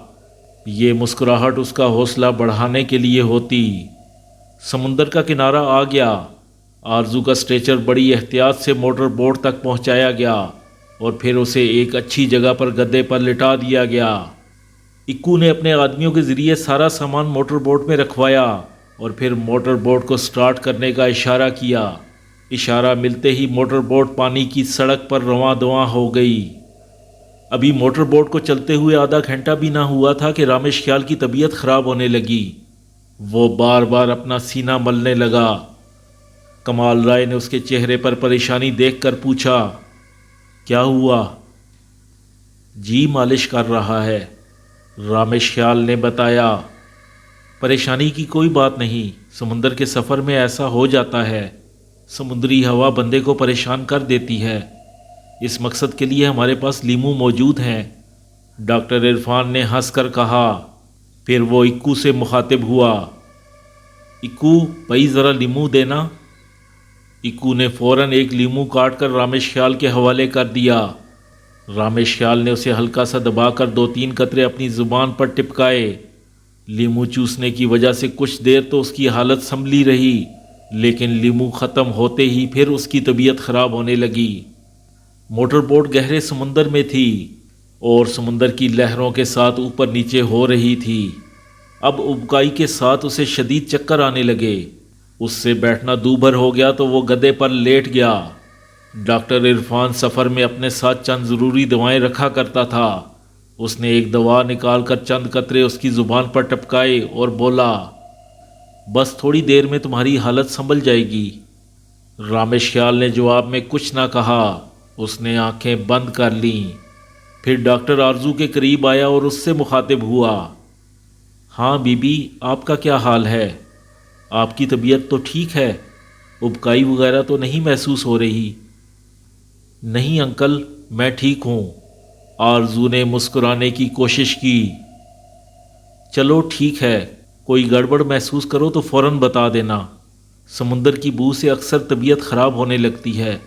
یہ مسکراہٹ اس کا حوصلہ بڑھانے کے لیے ہوتی۔ سمندر کا کنارہ آ گیا۔ آرزو کا اسٹریچر بڑی احتیاط سے موٹر بوٹ تک پہنچایا گیا اور پھر اسے ایک اچھی جگہ پر گدے پر لٹا دیا گیا۔ اکو نے اپنے آدمیوں کے ذریعے سارا سامان موٹر بوٹ میں رکھوایا اور پھر موٹر بوٹ کو سٹارٹ کرنے کا اشارہ کیا۔ اشارہ ملتے ہی موٹر بوٹ پانی کی سڑک پر رواں دواں ہو گئی۔ ابھی موٹر بوٹ کو چلتے ہوئے آدھا گھنٹہ بھی نہ ہوا تھا کہ رامش خیال کی طبیعت خراب ہونے لگی۔ وہ بار بار اپنا سینہ ملنے لگا۔ کمال رائے نے اس کے چہرے پر پریشانی دیکھ کر پوچھا، کیا ہوا؟ جی مالش کر رہا ہے، رامش خیال نے بتایا۔ پریشانی کی کوئی بات نہیں، سمندر کے سفر میں ایسا ہو جاتا ہے، سمندری ہوا بندے کو پریشان کر دیتی ہے، اس مقصد کے لیے ہمارے پاس لیمو موجود ہیں، ڈاکٹر عرفان نے ہنس کر کہا۔ پھر وہ اکو سے مخاطب ہوا، اکو بھائی ذرا لیمو دینا۔ اکو نے فوراً ایک لیمو کاٹ کر رامش خیال کے حوالے کر دیا۔ رامش خیال نے اسے ہلکا سا دبا کر 2-3 قطرے اپنی زبان پر ٹپکائے۔ لیمو چوسنے کی وجہ سے کچھ دیر تو اس کی حالت سنبھلی رہی، لیکن لیمو ختم ہوتے ہی پھر اس کی طبیعت خراب ہونے لگی۔ موٹر بوٹ گہرے سمندر میں تھی اور سمندر کی لہروں کے ساتھ اوپر نیچے ہو رہی تھی۔ اب ابکائی کے ساتھ اسے شدید چکر آنے لگے۔ اس سے بیٹھنا دوبھر ہو گیا تو وہ گدے پر لیٹ گیا۔ ڈاکٹر عرفان سفر میں اپنے ساتھ چند ضروری دوائیں رکھا کرتا تھا۔ اس نے ایک دوا نکال کر چند قطرے اس کی زبان پر ٹپکائے اور بولا، بس تھوڑی دیر میں تمہاری حالت سنبھل جائے گی۔ رامش خیال نے جواب میں کچھ نہ کہا، اس نے آنکھیں بند کر لیں۔ پھر ڈاکٹر آرزو کے قریب آیا اور اس سے مخاطب ہوا۔ ہاں بی بی، آپ کا کیا حال ہے؟ آپ کی طبیعت تو ٹھیک ہے؟ ابکائی وغیرہ تو نہیں محسوس ہو رہی؟ نہیں انکل، میں ٹھیک ہوں۔ آرزو نے مسکرانے کی کوشش کی۔ چلو ٹھیک ہے، کوئی گڑبڑ محسوس کرو تو فوراً بتا دینا، سمندر کی بو سے اکثر طبیعت خراب ہونے لگتی ہے۔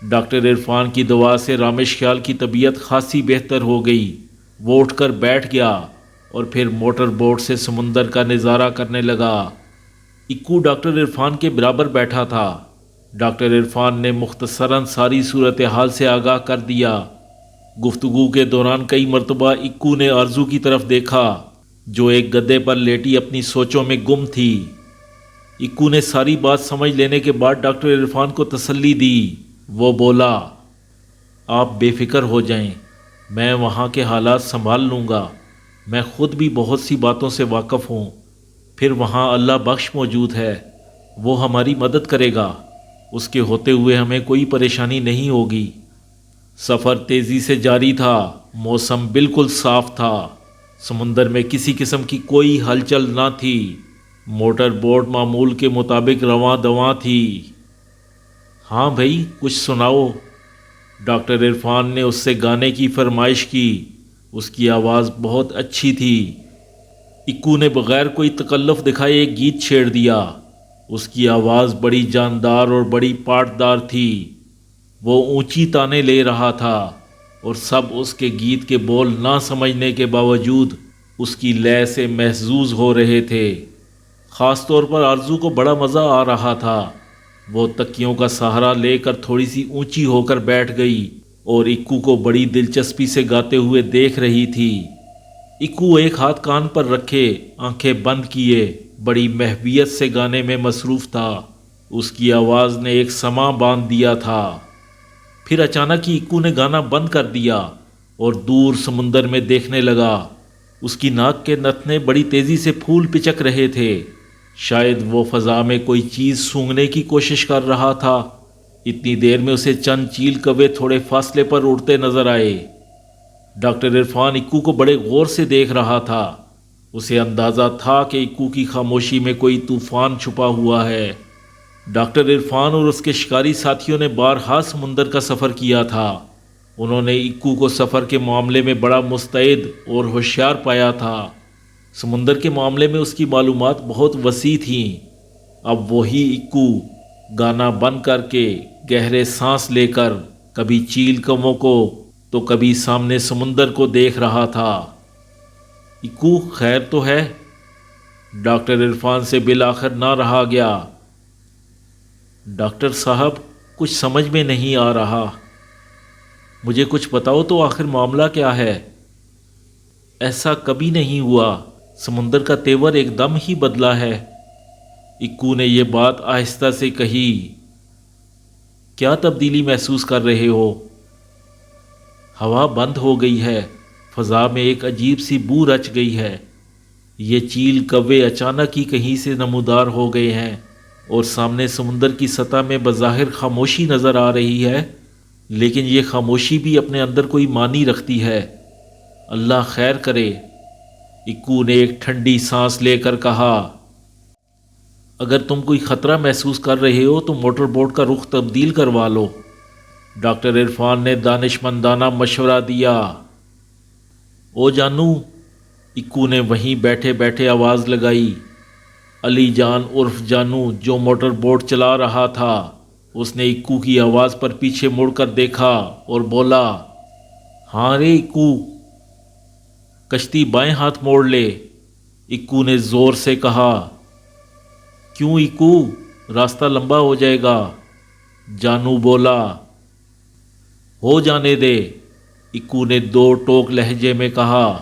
ڈاکٹر عرفان کی دوا سے رامش خیال کی طبیعت خاصی بہتر ہو گئی۔ وہ اٹھ کر بیٹھ گیا اور پھر موٹر بوٹ سے سمندر کا نظارہ کرنے لگا۔ اکو ڈاکٹر عرفان کے برابر بیٹھا تھا۔ ڈاکٹر عرفان نے مختصراً ساری صورتحال سے آگاہ کر دیا۔ گفتگو کے دوران کئی مرتبہ اکو نے آرزو کی طرف دیکھا، جو ایک گدے پر لیٹی اپنی سوچوں میں گم تھی۔ اکو نے ساری بات سمجھ لینے کے بعد ڈاکٹر عرفان کو تسلی دی۔ وہ بولا، آپ بے فکر ہو جائیں، میں وہاں کے حالات سنبھال لوں گا۔ میں خود بھی بہت سی باتوں سے واقف ہوں۔ پھر وہاں اللہ بخش موجود ہے، وہ ہماری مدد کرے گا۔ اس کے ہوتے ہوئے ہمیں کوئی پریشانی نہیں ہوگی۔ سفر تیزی سے جاری تھا۔ موسم بالکل صاف تھا۔ سمندر میں کسی قسم کی کوئی ہلچل نہ تھی۔ موٹر بوٹ معمول کے مطابق رواں دواں تھی۔ ہاں بھائی، کچھ سناؤ، ڈاکٹر عرفان نے اس سے گانے کی فرمائش کی۔ اس کی آواز بہت اچھی تھی۔ اکو نے بغیر کوئی تکلف دکھائے ایک گیت چھیڑ دیا۔ اس کی آواز بڑی جاندار اور بڑی پاٹدار تھی۔ وہ اونچی تانے لے رہا تھا اور سب اس کے گیت کے بول نہ سمجھنے کے باوجود اس کی لے سے محظوظ ہو رہے تھے۔ خاص طور پر آرزو کو بڑا مزہ آ رہا تھا۔ وہ تکیوں کا سہارا لے کر تھوڑی سی اونچی ہو کر بیٹھ گئی اور اکو کو بڑی دلچسپی سے گاتے ہوئے دیکھ رہی تھی۔ اکو ایک ہاتھ کان پر رکھے، آنکھیں بند کیے، بڑی محبیت سے گانے میں مصروف تھا۔ اس کی آواز نے ایک سماں باندھ دیا تھا۔ پھر اچانک ہی اکو نے گانا بند کر دیا اور دور سمندر میں دیکھنے لگا۔ اس کی ناک کے نتنے بڑی تیزی سے پھول پچک رہے تھے۔ شاید وہ فضا میں کوئی چیز سونگھنے کی کوشش کر رہا تھا۔ اتنی دیر میں اسے چند چیل کوے تھوڑے فاصلے پر اڑتے نظر آئے۔ ڈاکٹر عرفان اکو کو بڑے غور سے دیکھ رہا تھا۔ اسے اندازہ تھا کہ اکو کی خاموشی میں کوئی طوفان چھپا ہوا ہے۔ ڈاکٹر عرفان اور اس کے شکاری ساتھیوں نے بارہا سمندر کا سفر کیا تھا۔ انہوں نے اکو کو سفر کے معاملے میں بڑا مستعد اور ہوشیار پایا تھا۔ سمندر کے معاملے میں اس کی معلومات بہت وسیع تھیں۔ اب وہی اکو گانا بند کر کے گہرے سانس لے کر کبھی چیل کووں کو تو کبھی سامنے سمندر کو دیکھ رہا تھا۔ اکو، خیر تو ہے؟ ڈاکٹر عرفان سے بالآخر نہ رہا گیا۔ ڈاکٹر صاحب، کچھ سمجھ میں نہیں آ رہا، مجھے کچھ بتاؤ تو آخر معاملہ کیا ہے؟ ایسا کبھی نہیں ہوا، سمندر کا تیور ایک دم ہی بدلا ہے۔ اکو نے یہ بات آہستہ سے کہی۔ کیا تبدیلی محسوس کر رہے ہو؟ ہوا بند ہو گئی ہے، فضا میں ایک عجیب سی بو رچ گئی ہے۔ یہ چیل کوے اچانک ہی کہیں سے نمودار ہو گئے ہیں اور سامنے سمندر کی سطح میں بظاہر خاموشی نظر آ رہی ہے، لیکن یہ خاموشی بھی اپنے اندر کوئی معنی رکھتی ہے۔ اللہ خیر کرے۔ اکو نے ایک ٹھنڈی سانس لے کر کہا، اگر تم کوئی خطرہ محسوس کر رہے ہو تو موٹر بوٹ کا رخ تبدیل کروا لو۔ ڈاکٹر عرفان نے دانشمندانہ مشورہ دیا۔ او جانو، اکو نے وہیں بیٹھے بیٹھے آواز لگائی۔ علی جان عرف جانو، جو موٹر بوٹ چلا رہا تھا، اس نے اکو کی آواز پر پیچھے مڑ کر دیکھا اور بولا، ہاں رے اکو، کشتی بائیں ہاتھ موڑ لے۔ اکو نے زور سے کہا۔ کیوں اکو؟ راستہ لمبا ہو جائے گا۔ جانو بولا۔ ہو جانے دے، اکو نے دو ٹوک لہجے میں کہا۔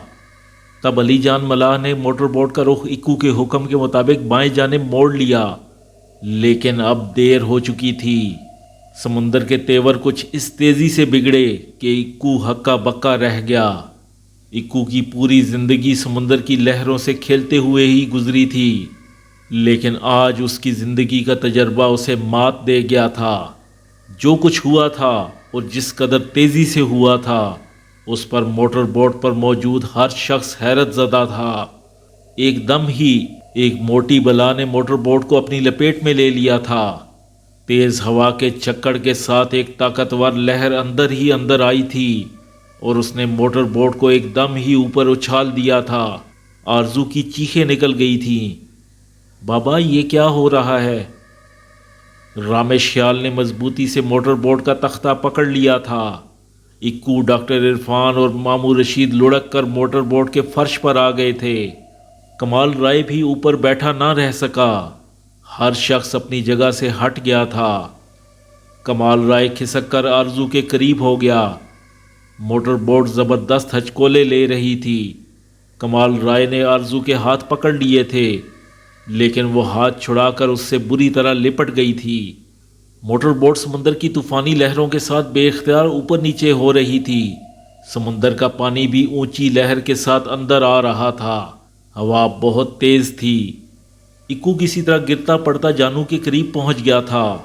تب علی جان ملاح نے موٹر بوٹ کا رخ اکو کے حکم کے مطابق بائیں جانب موڑ لیا، لیکن اب دیر ہو چکی تھی۔ سمندر کے تیور کچھ اس تیزی سے بگڑے کہ اکو ہکا بکا رہ گیا۔ اکو کی پوری زندگی سمندر کی لہروں سے کھیلتے ہوئے ہی گزری تھی۔ لیکن آج اس کی زندگی کا تجربہ اسے مات دے گیا تھا۔ جو کچھ ہوا تھا اور جس قدر تیزی سے ہوا تھا اس پر موٹر بوٹ پر موجود ہر شخص حیرت زدہ تھا۔ ایک دم ہی ایک موٹی بلا نے موٹر بوٹ کو اپنی لپیٹ میں لے لیا تھا۔ تیز ہوا کے چکر کے ساتھ ایک طاقتور لہر اندر ہی اندر آئی تھی اور اس نے موٹر بوٹ کو ایک دم ہی اوپر اچھال دیا تھا۔ آرزو کی چیخیں نکل گئی تھیں۔ بابا یہ کیا ہو رہا ہے؟ رامیش خیال نے مضبوطی سے موٹر بوٹ کا تختہ پکڑ لیا تھا۔ اکو، ڈاکٹر عرفان اور مامو رشید لڑک کر موٹر بوٹ کے فرش پر آ گئے تھے۔ کمال رائے بھی اوپر بیٹھا نہ رہ سکا۔ ہر شخص اپنی جگہ سے ہٹ گیا تھا۔ کمال رائے کھسک کر آرزو کے قریب ہو گیا۔ موٹر بوٹ زبردست ہچکولے لے رہی تھی۔ کمال رائے نے آرزو کے ہاتھ پکڑ لیے تھے لیکن وہ ہاتھ چھڑا کر اس سے بری طرح لپٹ گئی تھی۔ موٹر بوٹ سمندر کی طوفانی لہروں کے ساتھ بے اختیار اوپر نیچے ہو رہی تھی۔ سمندر کا پانی بھی اونچی لہر کے ساتھ اندر آ رہا تھا۔ ہوا بہت تیز تھی۔ اکو کسی طرح گرتا پڑتا جانو کے قریب پہنچ گیا تھا۔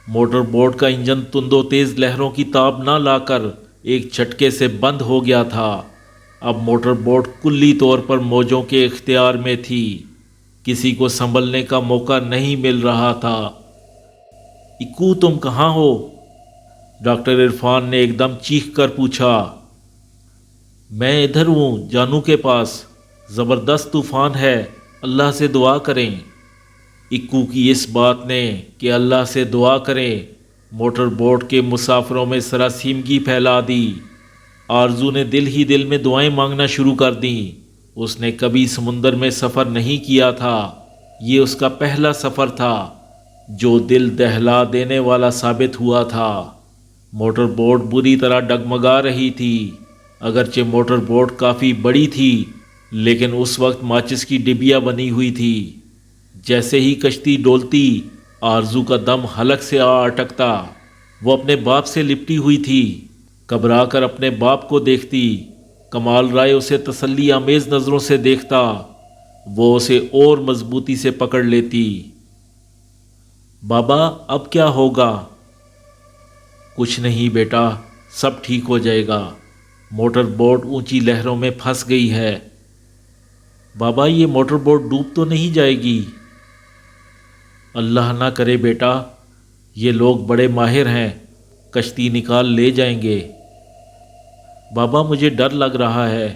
موٹر بوٹ کا انجن تند و تیز لہروں کی تاب نہ لا کر ایک جھٹکے سے بند ہو گیا تھا۔ اب موٹر بوٹ کلی طور پر موجوں کے اختیار میں تھی۔ کسی کو سنبھلنے کا موقع نہیں مل رہا تھا۔ اکو تم کہاں ہو؟ ڈاکٹر عرفان نے ایک دم چیخ کر پوچھا۔ میں ادھر ہوں جانو کے پاس، زبردست طوفان ہے، اللہ سے دعا کریں۔ اکو کی اس بات نے کہ اللہ سے دعا کریں موٹر بوٹ کے مسافروں میں سراسیمگی پھیلا دی۔ آرزو نے دل ہی دل میں دعائیں مانگنا شروع کر دیں۔ اس نے کبھی سمندر میں سفر نہیں کیا تھا۔ یہ اس کا پہلا سفر تھا جو دل دہلا دینے والا ثابت ہوا تھا۔ موٹر بوٹ بری طرح ڈگمگا رہی تھی۔ اگرچہ موٹر بوٹ کافی بڑی تھی لیکن اس وقت ماچس کی ڈبیا بنی ہوئی تھی۔ جیسے ہی کشتی ڈولتی آرزو کا دم حلق سے آ اٹکتا۔ وہ اپنے باپ سے لپٹی ہوئی تھی، گھبرا کر اپنے باپ کو دیکھتی۔ کمال رائے اسے تسلی آمیز نظروں سے دیکھتا۔ وہ اسے اور مضبوطی سے پکڑ لیتی۔ بابا اب کیا ہوگا؟ کچھ نہیں بیٹا، سب ٹھیک ہو جائے گا۔ موٹر بوٹ اونچی لہروں میں پھنس گئی ہے۔ بابا یہ موٹر بوٹ ڈوب تو نہیں جائے گی؟ اللہ نہ کرے بیٹا، یہ لوگ بڑے ماہر ہیں، کشتی نکال لے جائیں گے۔ بابا مجھے ڈر لگ رہا ہے۔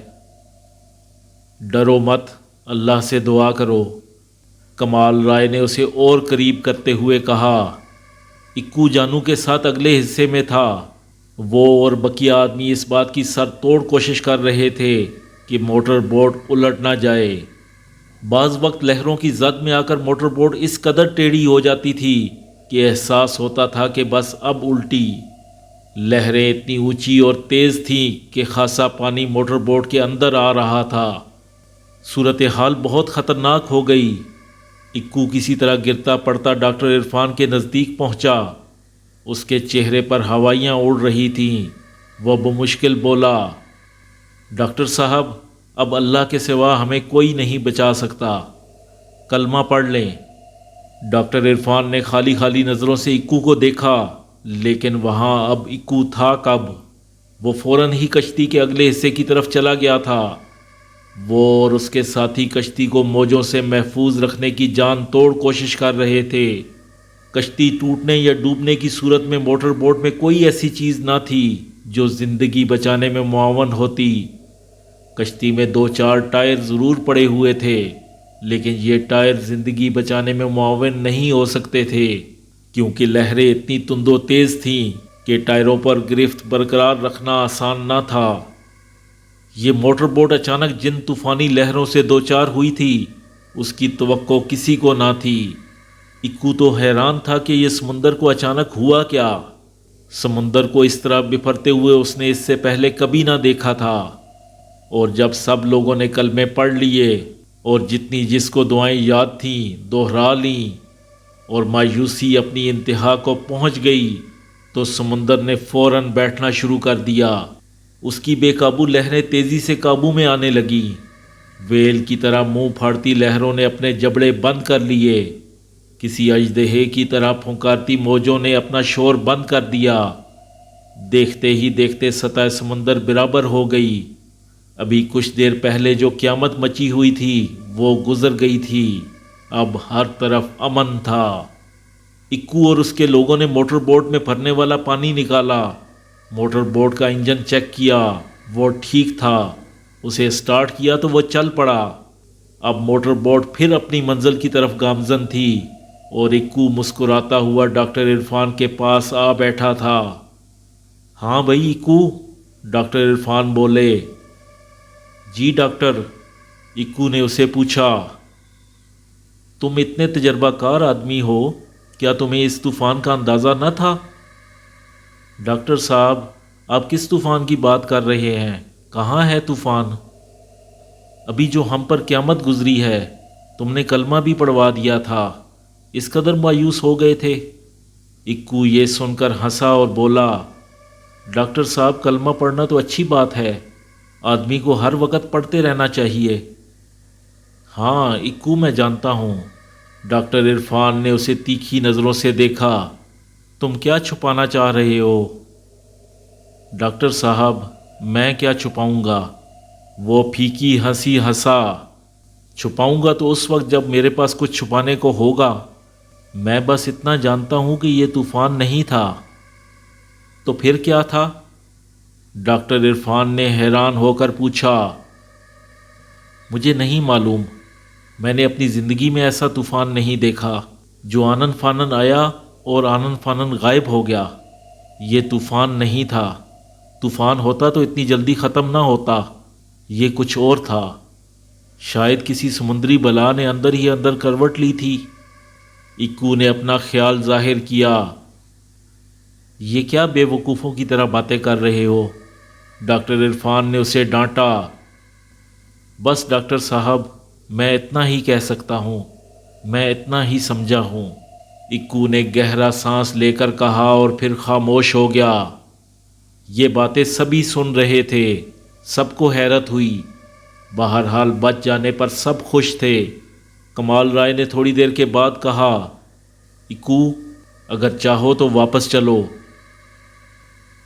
ڈرو مت، اللہ سے دعا کرو۔ کمال رائے نے اسے اور قریب کرتے ہوئے کہا۔ اکو جانو کے ساتھ اگلے حصے میں تھا۔ وہ اور بقیہ آدمی اس بات کی سر توڑ کوشش کر رہے تھے کہ موٹر بوٹ الٹ نہ جائے۔ بعض وقت لہروں کی زد میں آ کر موٹر بوٹ اس قدر ٹیڑھی ہو جاتی تھی کہ احساس ہوتا تھا کہ بس اب الٹی۔ لہریں اتنی اونچی اور تیز تھیں کہ خاصا پانی موٹر بوٹ کے اندر آ رہا تھا۔ صورتحال بہت خطرناک ہو گئی۔ اکو کسی طرح گرتا پڑتا ڈاکٹر عرفان کے نزدیک پہنچا۔ اس کے چہرے پر ہوائیاں اڑ رہی تھیں۔ وہ بمشکل بولا، ڈاکٹر صاحب اب اللہ کے سوا ہمیں کوئی نہیں بچا سکتا، کلمہ پڑھ لیں۔ ڈاکٹر عرفان نے خالی خالی نظروں سے اکو کو دیکھا لیکن وہاں اب اکو تھا کب؟ وہ فوراً ہی کشتی کے اگلے حصے کی طرف چلا گیا تھا۔ وہ اور اس کے ساتھی کشتی کو موجوں سے محفوظ رکھنے کی جان توڑ کوشش کر رہے تھے۔ کشتی ٹوٹنے یا ڈوبنے کی صورت میں موٹر بوٹ میں کوئی ایسی چیز نہ تھی جو زندگی بچانے میں معاون ہوتی۔ کشتی میں 2-4 ٹائر ضرور پڑے ہوئے تھے لیکن یہ ٹائر زندگی بچانے میں معاون نہیں ہو سکتے تھے کیونکہ لہریں اتنی تند و تیز تھیں کہ ٹائروں پر گرفت برقرار رکھنا آسان نہ تھا۔ یہ موٹر بوٹ اچانک جن طوفانی لہروں سے دوچار ہوئی تھی اس کی توقع کسی کو نہ تھی۔ اکو تو حیران تھا کہ یہ سمندر کو اچانک ہوا کیا۔ سمندر کو اس طرح بفرتے ہوئے اس نے اس سے پہلے کبھی نہ دیکھا تھا۔ اور جب سب لوگوں نے کلمے پڑھ لیے اور جتنی جس کو دعائیں یاد تھیں دوہرا لیں اور مایوسی اپنی انتہا کو پہنچ گئی تو سمندر نے فوراً بیٹھنا شروع کر دیا۔ اس کی بے قابو لہریں تیزی سے قابو میں آنے لگیں۔ ویل کی طرح منہ پھاڑتی لہروں نے اپنے جبڑے بند کر لیے، کسی اژدہے کی طرح پھنکارتی موجوں نے اپنا شور بند کر دیا۔ دیکھتے ہی دیکھتے سطح سمندر برابر ہو گئی۔ ابھی کچھ دیر پہلے جو قیامت مچی ہوئی تھی وہ گزر گئی تھی، اب ہر طرف امن تھا۔ اکو اور اس کے لوگوں نے موٹر بوٹ میں بھرنے والا پانی نکالا، موٹر بوٹ کا انجن چیک کیا، وہ ٹھیک تھا، اسے سٹارٹ کیا تو وہ چل پڑا۔ اب موٹر بوٹ پھر اپنی منزل کی طرف گامزن تھی اور اکو مسکراتا ہوا ڈاکٹر عرفان کے پاس آ بیٹھا تھا۔ ہاں بھائی اکو، ڈاکٹر عرفان بولے۔ جی ڈاکٹر، اکو نے اسے پوچھا۔ تم اتنے تجربہ کار آدمی ہو، کیا تمہیں اس طوفان کا اندازہ نہ تھا؟ ڈاکٹر صاحب، آپ کس طوفان کی بات کر رہے ہیں؟ کہاں ہے طوفان؟ ابھی جو ہم پر قیامت گزری ہے، تم نے کلمہ بھی پڑھوا دیا تھا، اس قدر مایوس ہو گئے تھے؟ اکو یہ سن کر ہنسا اور بولا، ڈاکٹر صاحب کلمہ پڑھنا تو اچھی بات ہے، آدمی کو ہر وقت پڑھتے رہنا چاہیے۔ ہاں اکو، میں جانتا ہوں۔ ڈاکٹر عرفان نے اسے تیکھی نظروں سے دیکھا۔ تم کیا چھپانا چاہ رہے ہو؟ ڈاکٹر صاحب، میں کیا چھپاؤں گا؟ وہ پھیکی ہنسی ہنسا۔ چھپاؤں گا تو اس وقت جب میرے پاس کچھ چھپانے کو ہوگا۔ میں بس اتنا جانتا ہوں کہ یہ طوفان نہیں تھا۔ تو پھر کیا تھا؟ ڈاکٹر عرفان نے حیران ہو کر پوچھا۔ مجھے نہیں معلوم، میں نے اپنی زندگی میں ایسا طوفان نہیں دیکھا جو آنن فانن آیا اور آنن فانن غائب ہو گیا۔ یہ طوفان نہیں تھا، طوفان ہوتا تو اتنی جلدی ختم نہ ہوتا، یہ کچھ اور تھا۔ شاید کسی سمندری بلا نے اندر ہی اندر کروٹ لی تھی۔ اکو نے اپنا خیال ظاہر کیا۔ یہ کیا بے وقوفوں کی طرح باتیں کر رہے ہو؟ ڈاکٹر عرفان نے اسے ڈانٹا۔ بس ڈاکٹر صاحب، میں اتنا ہی کہہ سکتا ہوں، میں اتنا ہی سمجھا ہوں، اکو نے گہرا سانس لے کر کہا اور پھر خاموش ہو گیا۔ یہ باتیں سبھی سن رہے تھے، سب کو حیرت ہوئی، بہرحال بچ جانے پر سب خوش تھے۔ کمال رائے نے تھوڑی دیر کے بعد کہا، اکو، اگر چاہو تو واپس چلو۔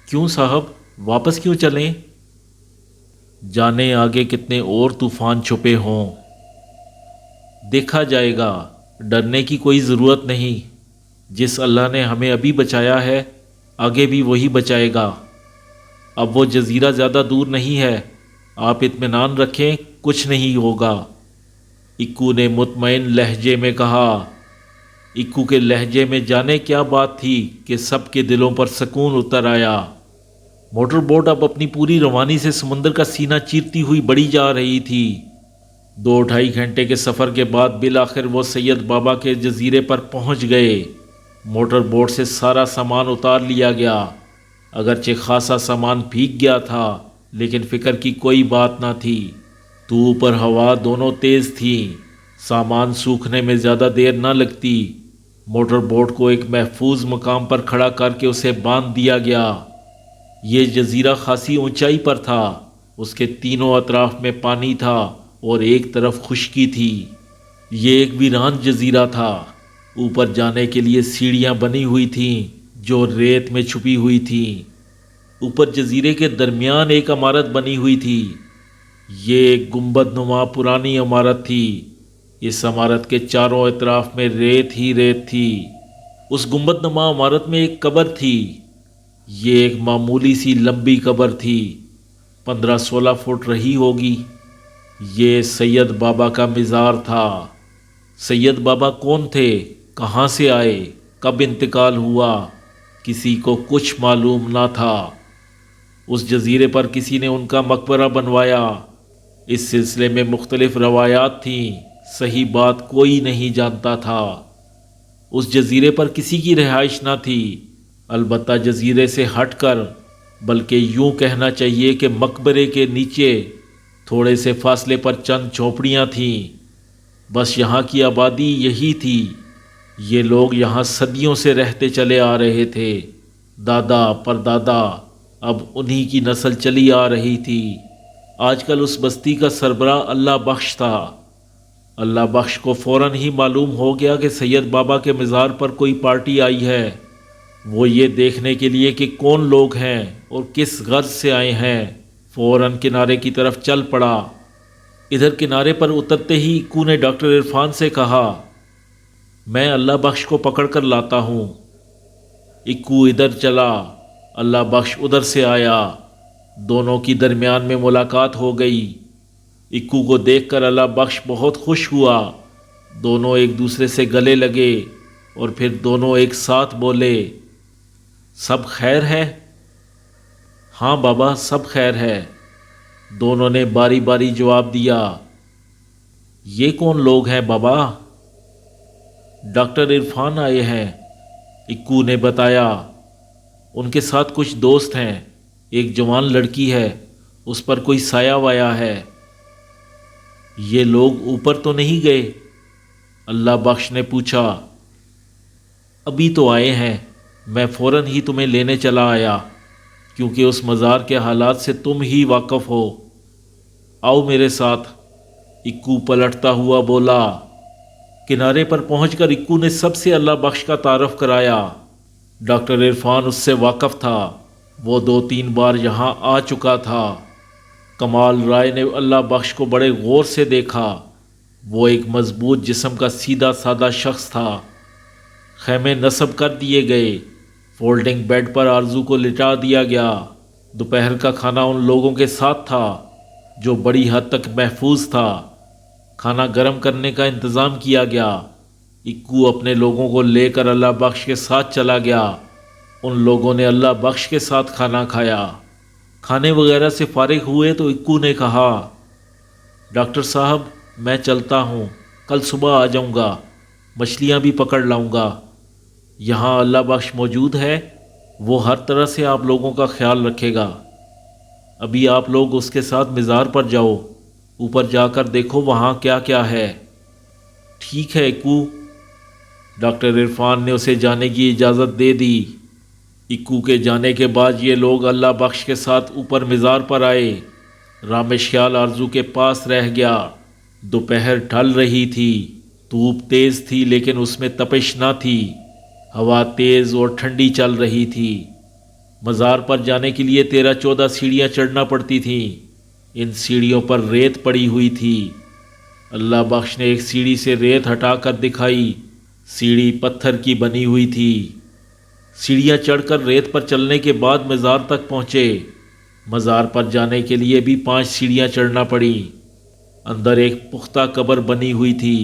کیوں صاحب، واپس کیوں چلیں؟ جانے آگے کتنے اور طوفان چھپے ہوں، دیکھا جائے گا، ڈرنے کی کوئی ضرورت نہیں۔ جس اللہ نے ہمیں ابھی بچایا ہے، آگے بھی وہی بچائے گا۔ اب وہ جزیرہ زیادہ دور نہیں ہے، آپ اطمینان رکھیں، کچھ نہیں ہوگا، اکو نے مطمئن لہجے میں کہا۔ اکو کے لہجے میں جانے کیا بات تھی کہ سب کے دلوں پر سکون اتر آیا۔ موٹر بوٹ اب اپنی پوری روانی سے سمندر کا سینہ چیرتی ہوئی بڑھی جا رہی تھی۔ 2-2.5 گھنٹے کے سفر کے بعد بالآخر وہ سید بابا کے جزیرے پر پہنچ گئے۔ موٹر بوٹ سے سارا سامان اتار لیا گیا، اگرچہ خاصا سامان بھیگ گیا تھا، لیکن فکر کی کوئی بات نہ تھی۔ دھوپ اور ہوا دونوں تیز تھیں، سامان سوکھنے میں زیادہ دیر نہ لگتی۔ موٹر بوٹ کو ایک محفوظ مقام پر کھڑا کر کے اسے باندھ دیا گیا۔ یہ جزیرہ خاصی اونچائی پر تھا، اس کے تینوں اطراف میں پانی تھا اور ایک طرف خشکی تھی۔ یہ ایک ویران جزیرہ تھا، اوپر جانے کے لیے سیڑھیاں بنی ہوئی تھیں جو ریت میں چھپی ہوئی تھیں۔ اوپر جزیرے کے درمیان ایک عمارت بنی ہوئی تھی، یہ ایک گنبد نما پرانی عمارت تھی۔ اس عمارت کے چاروں اطراف میں ریت ہی ریت تھی۔ اس گنبد نما عمارت میں ایک قبر تھی، یہ ایک معمولی سی لمبی قبر تھی، 15-16 فٹ رہی ہوگی۔ یہ سید بابا کا مزار تھا۔ سید بابا کون تھے، کہاں سے آئے، کب انتقال ہوا، کسی کو کچھ معلوم نہ تھا۔ اس جزیرے پر کسی نے ان کا مقبرہ بنوایا۔ اس سلسلے میں مختلف روایات تھیں، صحیح بات کوئی نہیں جانتا تھا۔ اس جزیرے پر کسی کی رہائش نہ تھی، البتہ جزیرے سے ہٹ کر، بلکہ یوں کہنا چاہیے کہ مقبرے کے نیچے تھوڑے سے فاصلے پر چند جھونپڑیاں تھیں، بس یہاں کی آبادی یہی تھی۔ یہ لوگ یہاں صدیوں سے رہتے چلے آ رہے تھے، دادا پردادا، اب انہی کی نسل چلی آ رہی تھی۔ آج کل اس بستی کا سربراہ اللہ بخش تھا۔ اللہ بخش کو فوراً ہی معلوم ہو گیا کہ سید بابا کے مزار پر کوئی پارٹی آئی ہے۔ وہ یہ دیکھنے کے لیے کہ کون لوگ ہیں اور کس غرض سے آئے ہیں، فوراً کنارے کی طرف چل پڑا۔ ادھر کنارے پر اترتے ہی اکو نے ڈاکٹر عرفان سے کہا، میں اللہ بخش کو پکڑ کر لاتا ہوں۔ اکو ادھر چلا، اللہ بخش ادھر سے آیا، دونوں کی درمیان میں ملاقات ہو گئی۔ اکو کو دیکھ کر اللہ بخش بہت خوش ہوا، دونوں ایک دوسرے سے گلے لگے اور پھر دونوں ایک ساتھ بولے، سب خیر ہے؟ ہاں بابا سب خیر ہے، دونوں نے باری باری جواب دیا۔ یہ کون لوگ ہیں بابا؟ ڈاکٹر عرفان آئے ہیں، اکو نے بتایا۔ ان کے ساتھ کچھ دوست ہیں، ایک جوان لڑکی ہے، اس پر کوئی سایہ وایا ہے۔ یہ لوگ اوپر تو نہیں گئے؟ اللہ بخش نے پوچھا۔ ابھی تو آئے ہیں، میں فوراً ہی تمہیں لینے چلا آیا، کیونکہ اس مزار کے حالات سے تم ہی واقف ہو۔ آؤ میرے ساتھ، اکو پلٹتا ہوا بولا۔ کنارے پر پہنچ کر اکو نے سب سے اللہ بخش کا تعارف کرایا۔ ڈاکٹر عرفان اس سے واقف تھا، وہ 2-3 بار یہاں آ چکا تھا۔ کمال رائے نے اللہ بخش کو بڑے غور سے دیکھا، وہ ایک مضبوط جسم کا سیدھا سادہ شخص تھا۔ خیمے نصب کر دیے گئے، فولڈنگ بیڈ پر آرزو کو لٹا دیا گیا۔ دوپہر کا کھانا ان لوگوں کے ساتھ تھا، جو بڑی حد تک محفوظ تھا۔ کھانا گرم کرنے کا انتظام کیا گیا۔ اکو اپنے لوگوں کو لے کر اللہ بخش کے ساتھ چلا گیا۔ ان لوگوں نے اللہ بخش کے ساتھ کھانا کھایا۔ کھانے وغیرہ سے فارغ ہوئے تو اکو نے کہا، ڈاکٹر صاحب میں چلتا ہوں، کل صبح آ جاؤں گا، مچھلیاں بھی پکڑ لاؤں گا۔ یہاں اللہ بخش موجود ہے، وہ ہر طرح سے آپ لوگوں کا خیال رکھے گا۔ ابھی آپ لوگ اس کے ساتھ مزار پر جاؤ، اوپر جا کر دیکھو وہاں کیا کیا ہے۔ ٹھیک ہے اکو۔ ڈاکٹر عرفان نے اسے جانے کی اجازت دے دی۔ اکو کے جانے کے بعد یہ لوگ اللہ بخش کے ساتھ اوپر مزار پر آئے۔ رامش خیال آرزو کے پاس رہ گیا۔ دوپہر ڈھل رہی تھی، دھوپ تیز تھی لیکن اس میں تپش نہ تھی، ہوا تیز اور ٹھنڈی چل رہی تھی۔ مزار پر جانے کے لیے 13-14 سیڑھیاں چڑھنا پڑتی تھیں، ان سیڑھیوں پر ریت پڑی ہوئی تھی۔ اللہ بخش نے ایک سیڑھی سے ریت ہٹا کر دکھائی، سیڑھی پتھر کی بنی ہوئی تھی۔ سیڑھیاں چڑھ کر ریت پر چلنے کے بعد مزار تک پہنچے۔ مزار پر جانے کے لیے بھی 5 سیڑھیاں چڑھنا پڑی۔ اندر ایک پختہ قبر بنی ہوئی تھی،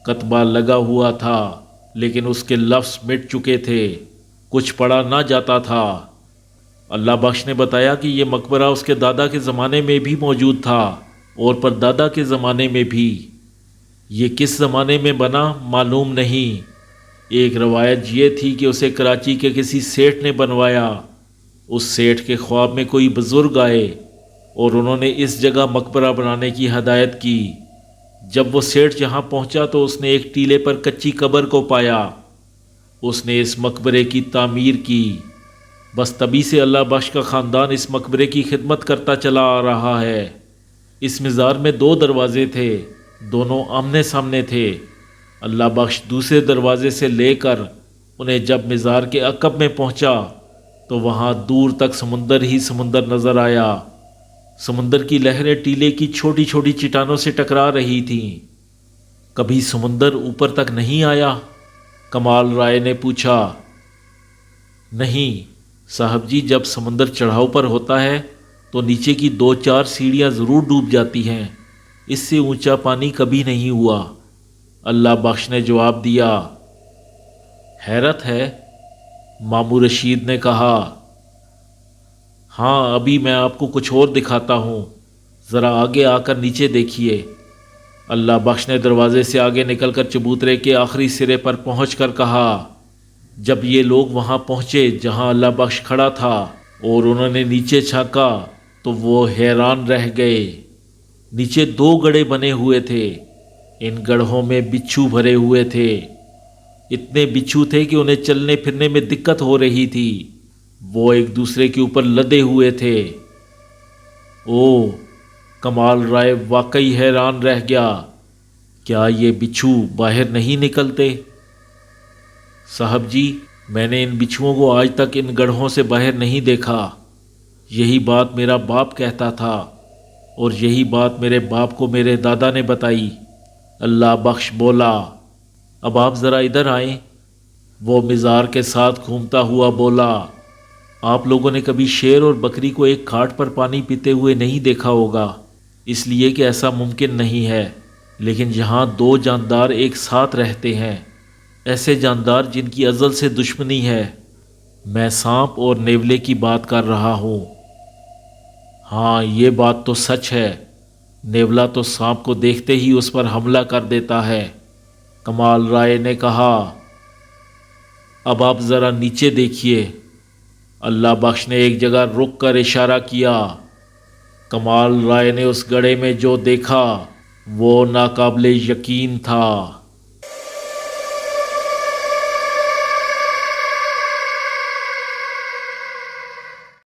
کتبہ لگا ہوا تھا لیکن اس کے لفظ مٹ چکے تھے، کچھ پڑھا نہ جاتا تھا۔ اللہ بخش نے بتایا کہ یہ مقبرہ اس کے دادا کے زمانے میں بھی موجود تھا اور پردادا کے زمانے میں بھی۔ یہ کس زمانے میں بنا معلوم نہیں۔ ایک روایت یہ تھی کہ اسے کراچی کے کسی سیٹھ نے بنوایا۔ اس سیٹھ کے خواب میں کوئی بزرگ آئے اور انہوں نے اس جگہ مقبرہ بنانے کی ہدایت کی۔ جب وہ سیٹھ یہاں پہنچا تو اس نے ایک ٹیلے پر کچی قبر کو پایا۔ اس نے اس مقبرے کی تعمیر کی۔ بس تبھی سے اللہ بخش کا خاندان اس مقبرے کی خدمت کرتا چلا آ رہا ہے۔ اس مزار میں 2 دروازے تھے، دونوں آمنے سامنے تھے۔ اللہ بخش دوسرے دروازے سے لے کر انہیں جب مزار کے عقب میں پہنچا تو وہاں دور تک سمندر ہی سمندر نظر آیا۔ سمندر کی لہریں ٹیلے کی چھوٹی چھوٹی چٹانوں سے ٹکرا رہی تھیں۔ کبھی سمندر اوپر تک نہیں آیا؟ کمال رائے نے پوچھا۔ نہیں صاحب جی، جب سمندر چڑھاؤ پر ہوتا ہے تو نیچے کی 2-4 سیڑھیاں ضرور ڈوب جاتی ہیں، اس سے اونچا پانی کبھی نہیں ہوا، اللہ بخش نے جواب دیا۔ حیرت ہے، مامو رشید نے کہا۔ ہاں ابھی میں آپ کو کچھ اور دکھاتا ہوں، ذرا آگے آ کر نیچے دیکھیے۔ اللہ بخش نے دروازے سے آگے نکل کر چبوترے کے آخری سرے پر پہنچ کر کہا۔ جب یہ لوگ وہاں پہنچے جہاں اللہ بخش کھڑا تھا اور انہوں نے نیچے جھانکا تو وہ حیران رہ گئے۔ نیچے 2 گڑھے بنے ہوئے تھے، ان گڑھوں میں بچھو بھرے ہوئے تھے۔ اتنے بچھو تھے کہ انہیں چلنے پھرنے میں دقت ہو رہی تھی، وہ ایک دوسرے کے اوپر لدے ہوئے تھے۔ او، کمال رائے واقعی حیران رہ گیا، کیا یہ بچھو باہر نہیں نکلتے؟ صاحب جی، میں نے ان بچھوؤں کو آج تک ان گڑھوں سے باہر نہیں دیکھا۔ یہی بات میرا باپ کہتا تھا، اور یہی بات میرے باپ کو میرے دادا نے بتائی۔ اللہ بخش بولا، اب آپ ذرا ادھر آئیں۔ وہ مزار کے ساتھ گھومتا ہوا بولا، آپ لوگوں نے کبھی شیر اور بکری کو ایک کھاٹ پر پانی پیتے ہوئے نہیں دیکھا ہوگا، اس لیے کہ ایسا ممکن نہیں ہے، لیکن یہاں دو جاندار ایک ساتھ رہتے ہیں، ایسے جاندار جن کی ازل سے دشمنی ہے۔ میں سانپ اور نیولے کی بات کر رہا ہوں۔ ہاں، یہ بات تو سچ ہے، نیولا تو سانپ کو دیکھتے ہی اس پر حملہ کر دیتا ہے۔ کمال رائے نے کہا، اب آپ ذرا نیچے دیکھیے۔ اللہ بخش نے ایک جگہ رک کر اشارہ کیا۔ کمال رائے نے اس گڑھے میں جو دیکھا وہ ناقابل یقین تھا۔